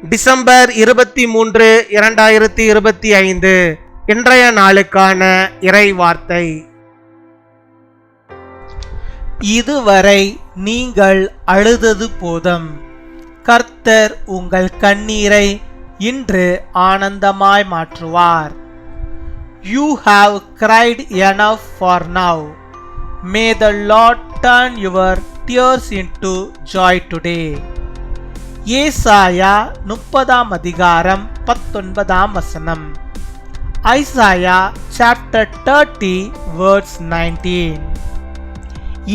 December 23, 2025 இன்றைய நாளுக்கான இறை வார்த்தை. இதுவரை நீங்கள் அழுதது போதும். கர்த்தர் உங்கள் கண்ணீரை இன்று ஆனந்தமாய் மாற்றுவார். You have cried enough for now. May the Lord turn your tears into joy today. ஏசாயா 30 அதிகாரம் 19 வசனம். Isaiah chapter 30 verse 19.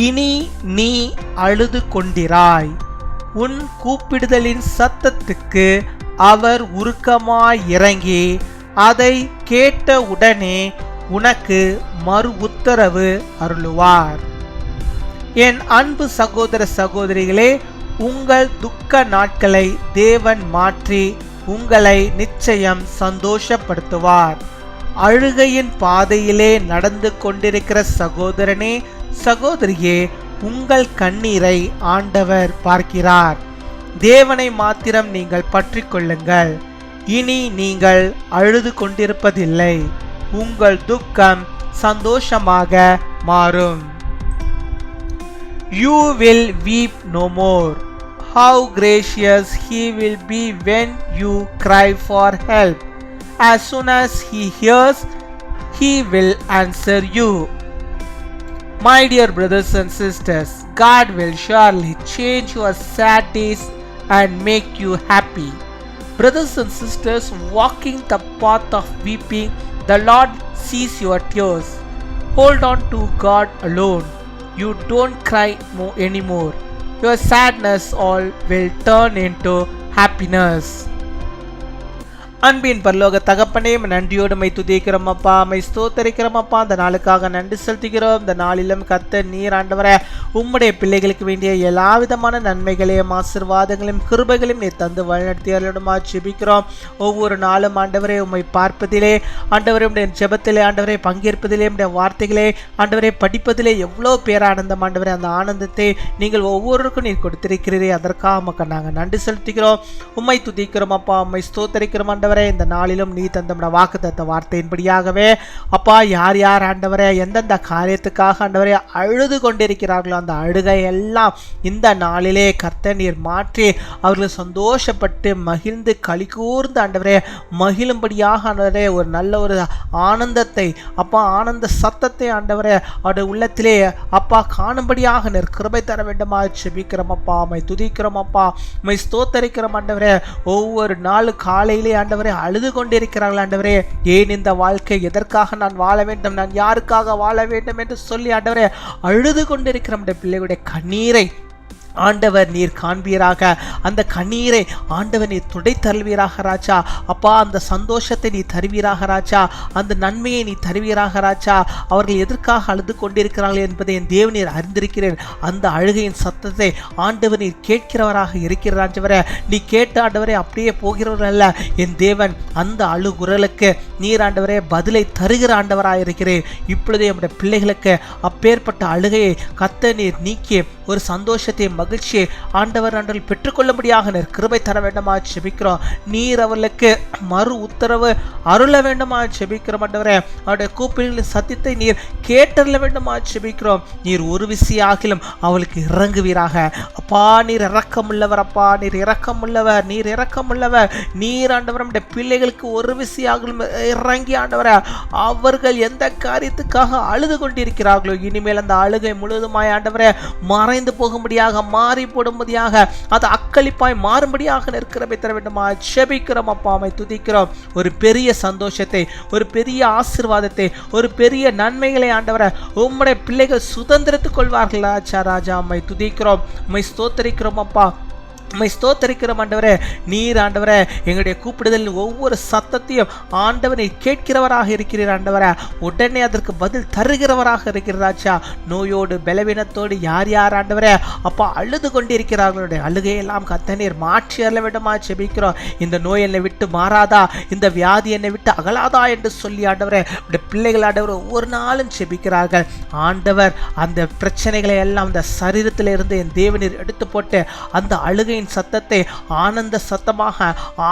இனி நீ அழுது கொண்டிராய். உன் கூப்பிடுதலின் சத்தத்துக்கு அவர் உருக்கமாய் இறங்கி அதை கேட்ட உடனே உனக்கு மறு உத்தரவு அருளுவார். என் அன்பு சகோதர சகோதரிகளே, உங்கள் துக்க நாட்களை தேவன் மாற்றி உங்களை நிச்சயம் சந்தோஷப்படுத்துவார். அழுகையின் பாதையிலே நடந்து கொண்டிருக்கிற சகோதரனே சகோதரியே, உங்கள் கண்ணீரை ஆண்டவர் பார்க்கிறார். தேவனை மாத்திரம் நீங்கள் பற்றி கொள்ளுங்கள். இனி நீங்கள் அழுது கொண்டிருப்பதில்லை. உங்கள் துக்கம் சந்தோஷமாக மாறும். You will weep no more. How gracious he will be when you cry for help. As soon as he hears, he will answer you. My dear brothers and sisters, God will surely change your sad days and make you happy. Brothers and sisters, walking the path of weeping, the Lord sees your tears. Hold on to God alone. You don't cry anymore. Your sadness all will turn into happiness. அன்பின் பரலோக தகப்பனே, நன்றியோடு my துதிக்கிறோம் அப்பா, my ஸ்தோத்தரிக்கிறோம் அப்பா. அந்த நாளுக்காக நன்றி செலுத்துகிறோம். இந்த நாளிலும் கர்த்தர் நீர் ஆண்டவரே உம்முடைய பிள்ளைகளுக்கு வேண்டிய எல்லா விதமான நன்மைகளையும் ஆசீர்வாதங்களையும் கிருபைகளையும் நீர் தந்து வழிநடத்தியருமா ஜெபிக்கிறோம். ஒவ்வொரு நாளும் ஆண்டவரே உம்மை பார்ப்பதிலே, ஆண்டவரே உடைய ஜெபத்திலே, ஆண்டவரே பங்கேற்பதிலே, உடைய வார்த்தைகளே ஆண்டவரே படிப்பதிலே எவ்வளோ பேரானந்தம் ஆண்டவரே. அந்த ஆனந்தத்தை நீங்கள் ஒவ்வொருவருக்கும் நீர் கொடுத்திருக்கிறீரே, அதற்காக மக்கள் நாங்கள் நன்றி செலுத்துகிறோம். உம்மை துதிக்கிறோம் அப்பா, உம்மை ஸ்தோத்தரிக்கிறோம் ஆண்டவரே. இந்த நாளிலும் நீ தந்த வாக்குத்தத்த வார்த்தையின்படியாகவே அப்பா, யார் யார் ஆண்டவரே எந்தெந்த காரியத்துக்காக ஆண்டவரே அழுது கொண்டிருக்கிறார்களோ அந்த அழுகை எல்லாம் இந்த நாளிலே கர்த்தர் நீர் மாற்றி அவர்கள் சந்தோஷப்பட்டு மகிழ்ந்து களி கூர்ந்து ஆண்டவரே மகிழும்படியாக ஆண்டவரே ஒரு நல்ல ஒரு ஆனந்தத்தை அப்பா, ஆனந்த சத்தத்தை ஆண்டவரே அவருடைய உள்ளத்திலே அப்பா காணும்படியாக நீர் கிருபை தர வேண்டுமா ஜெபிக்கிறோம் அப்பா. மை துதிக்கிறோம் அப்பா, மை ஸ்தோத்தரிக்கிறோம் ஆண்டவரே. ஒவ்வொரு நாள் காலையிலே ஆண்டவரே அழுது கொண்டிருக்கிறார்கள் ஆண்டவரே. ஏன் இந்த வாழ்க்கை, எதற்காக நான் வாழ வேண்டும், நான் யாருக்காக வாழ வேண்டும் என்று சொல்லி ஆண்டவரே அழுது கொண்டிருக்கிற பிள்ளைகளுடைய கண்ணீரை ஆண்டவர் நீர் காண்பீராக. அந்த கண்ணீரை ஆண்டவர் நீர் துடை தருவீராக ராஜா. அப்பா, அந்த சந்தோஷத்தை நீ தருவீராக ராஜா. அந்த நன்மையை நீ தருவீராக ராஜா. அவர்கள் எதற்காக அழுது கொண்டிருக்கிறார்கள் என்பதை என் தேவன் நீர் அறிந்திருக்கிறேன். அந்த அழுகையின் சத்தத்தை ஆண்டவர் நீர் கேட்கிறவராக இருக்கிற ஆண்டவரே. நீ கேட்ட ஆண்டவரே அப்படியே போகிறவர் அல்ல என் தேவன். அந்த அழுகுரலுக்கு நீர் ஆண்டவரே பதிலை தருகிற ஆண்டவராக இருக்கிறேன். இப்பொழுதே நம்முடைய பிள்ளைகளுக்கு அப்பேற்பட்ட அழுகையை கர்த்தர் நீர் நீக்கி ஒரு சந்தோஷத்தை மகிழ்ச்சியை ஆண்டவர் ஆண்டவர்கள் பெற்றுக்கொள்ளும்படியாக நீர் கிருபை தர வேண்டுமா ஜெபிக்கிறோம். நீர் அவர்களுக்கு மறு உத்தரவு அருள வேண்டுமா ஜெபிக்கிறோம் ஆண்டவரே. அவருடைய கூப்பிடுகளின் சத்தியத்தை நீர் கேட்டறிய வேண்டுமா ஜெபிக்கிறோம். நீர் ஒரு விசையாகிலும் அவளுக்கு இறங்குவீராக அப்பா. நீர் இரக்கமுள்ளவர் அப்பா, நீர் இரக்கமுள்ளவர், நீர் இரக்கமுள்ளவர். நீர் ஆண்டவர் நம்முடைய பிள்ளைகளுக்கு ஒரு விசையாகிலும் இறங்கி ஆண்டவரே அவர்கள் எந்த காரியத்துக்காக அழுது கொண்டிருக்கிறார்களோ இனிமேல் அந்த அழுகை முழுவதுமாய் ஆண்டவரே மறைந்து போகும்படியாக, மாறி போடும்படியாக, அது அக்களிப்பாய் மாறும்படியாக நிற்கிறவை தர வேண்டுமா ஜெபிக்கிறோம் அப்பா. மை துதிக்கிறோம். ஒரு பெரிய சந்தோஷத்தை, ஒரு பெரிய ஆசீர்வாதத்தை, ஒரு பெரிய நன்மைகளை ஆண்டவரை உம்முடைய பிள்ளைகள் சுதந்திரத்துக் கொள்வார்கள் ராஜா. ராஜா மை துதிக்கிறோம், மை ஸ்தோத்தரிக்கிறோம் அப்பா. மை ஸ்தோத்தரிக்கிறோம் ஆண்டவரே. நீர் ஆண்டவரே எங்களுடைய கூப்பிடுதலில் ஒவ்வொரு சத்தத்தையும் ஆண்டவரை கேட்கிறவராக இருக்கிறீர் ஆண்டவரே. உடனே அதற்கு பதில் தருகிறவராக இருக்கிற ராஜா. நோயோடு பலவீனத்தோடு யார் யார் ஆண்டவரே அப்பா அழுது கொண்டிருக்கிறார்களுடைய அழுகையெல்லாம் கர்த்தர் மாற்றி அருள வேண்டுமா ஜெபிக்கிறோம். இந்த நோய் என்னை விட்டு மாறாதா, இந்த வியாதி என்னை விட்டு அகலாதா என்று சொல்லி ஆண்டவரே பிள்ளைகள் ஆண்டவர் ஒவ்வொரு நாளும் ஜெபிக்கிறார்கள். ஆண்டவர் அந்த பிரச்சனைகளை எல்லாம் அந்த சரீரத்தில் இருந்து என் தேவனீர் எடுத்து போட்டு அந்த அழுகையின் மகிமையின் சத்தத்தை ஆனந்த சத்தமாக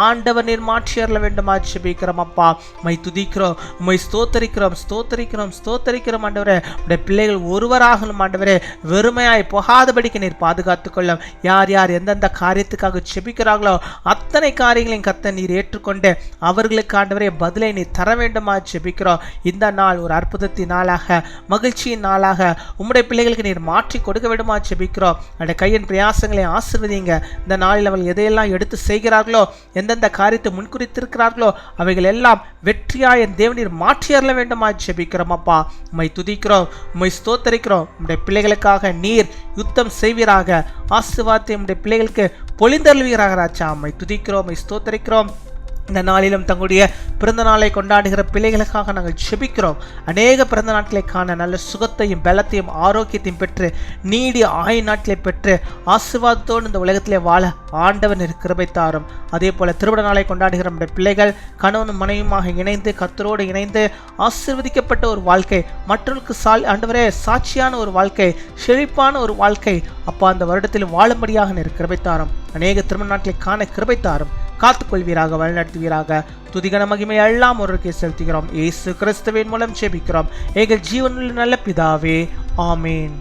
ஆண்டவர் நீர் மாற்றியறல வேண்டுமா ஜெபிக்கிறோம் அப்பா. உம்மை துதிக்கிறோம், உம்மை ஸ்தோத்தரிக்கிறோம், ஸ்தோத்தரிக்கிறோம், ஸ்தோத்தரிக்கிறோம் ஆண்டவரே. உடைய பிள்ளைகள் ஒருவராகலும் ஆண்டவரே வெறுமையாய் போகாதபடிக்கு நீர் பாதுகாத்துக் கொள்ளும். யார் யார் எந்தெந்த காரியத்துக்காக ஜெபிக்கிறார்களோ அத்தனை காரியங்களையும் கர்த்தர் நீர் ஏற்றுக்கொண்டு அவர்களுக்கு ஆண்டவரே பதிலை நீர் தர வேண்டுமா ஜெபிக்கிறோம். இந்த நாள் ஒரு அற்புதத்தின் நாளாக, மகிழ்ச்சியின் நாளாக உம்முடைய பிள்ளைகளுக்கு நீர் மாற்றி கொடுக்க வேண்டுமா ஜெபிக்கிறோம். அந்த கையின் பிரயாசங்களை ஆசீர்வதிங்க. இந்த நாளில் அவர்கள் எதையெல்லாம் எடுத்து செய்கிறார்களோ, எந்தெந்த காரியத்தை முன்குறித்திருக்கிறார்களோ அவைகள் எல்லாம் வெற்றியாய் என் தேவனீர் மாற்றி அருள வேண்டுமா ஜெபிக்கிறோம் அப்பா. உம்மை துதிக்கிறோம், உம்மை ஸ்தோத்தரிக்கிறோம். உம்முடைய பிள்ளைகளுக்காக நீர் யுத்தம் செய்வீராக. ஆசீர்வாதத்தை உம்முடைய பிள்ளைகளுக்கு பொழிந்தருள்வீராக ராஜா. உம்மை துதிக்கிறோம், உம்மை ஸ்தோத்தரிக்கிறோம். இந்த நாளிலும் தங்களுடைய பிறந்த நாளை கொண்டாடுகிற பிள்ளைகளுக்காக நாங்கள் ஜெபிக்கிறோம். அநேக பிறந்த நாட்களை காண நல்ல சுகத்தையும் பலத்தையும் ஆரோக்கியத்தையும் பெற்று நீடி ஆயுள் நாட்களை பெற்று ஆசீர்வாதத்தோடு இந்த உலகத்திலே வாழ ஆண்டவன் கிருபை தாரும். அதே போல திருவிழா நாளை கொண்டாடுகிற நம்முடைய பிள்ளைகள் கணவனும் மனைவியுமாக இணைந்து கர்த்தரோடு இணைந்து ஆசீர்வதிக்கப்பட்ட ஒரு வாழ்க்கை, மற்றவர்களுக்கு ஆண்டவரே சாட்சியான ஒரு வாழ்க்கை, செழிப்பான ஒரு வாழ்க்கை அப்பா அந்த வருடத்தில் வாழும்படியாக கிருபை தாரும். அநேக திருமண நாட்களை காண கிருபை தாரும். காத்துக்கொள்வீராக, வழிநடத்துவீராக. துதிகன மகிமை எல்லாம் ஒருவருக்கே செலுத்துகிறோம். இயேசு கிறிஸ்துவின் மூலம் ஜெபிக்கிறோம் எங்கள் ஜீவனுள்ள நல்ல பிதாவே, ஆமேன்.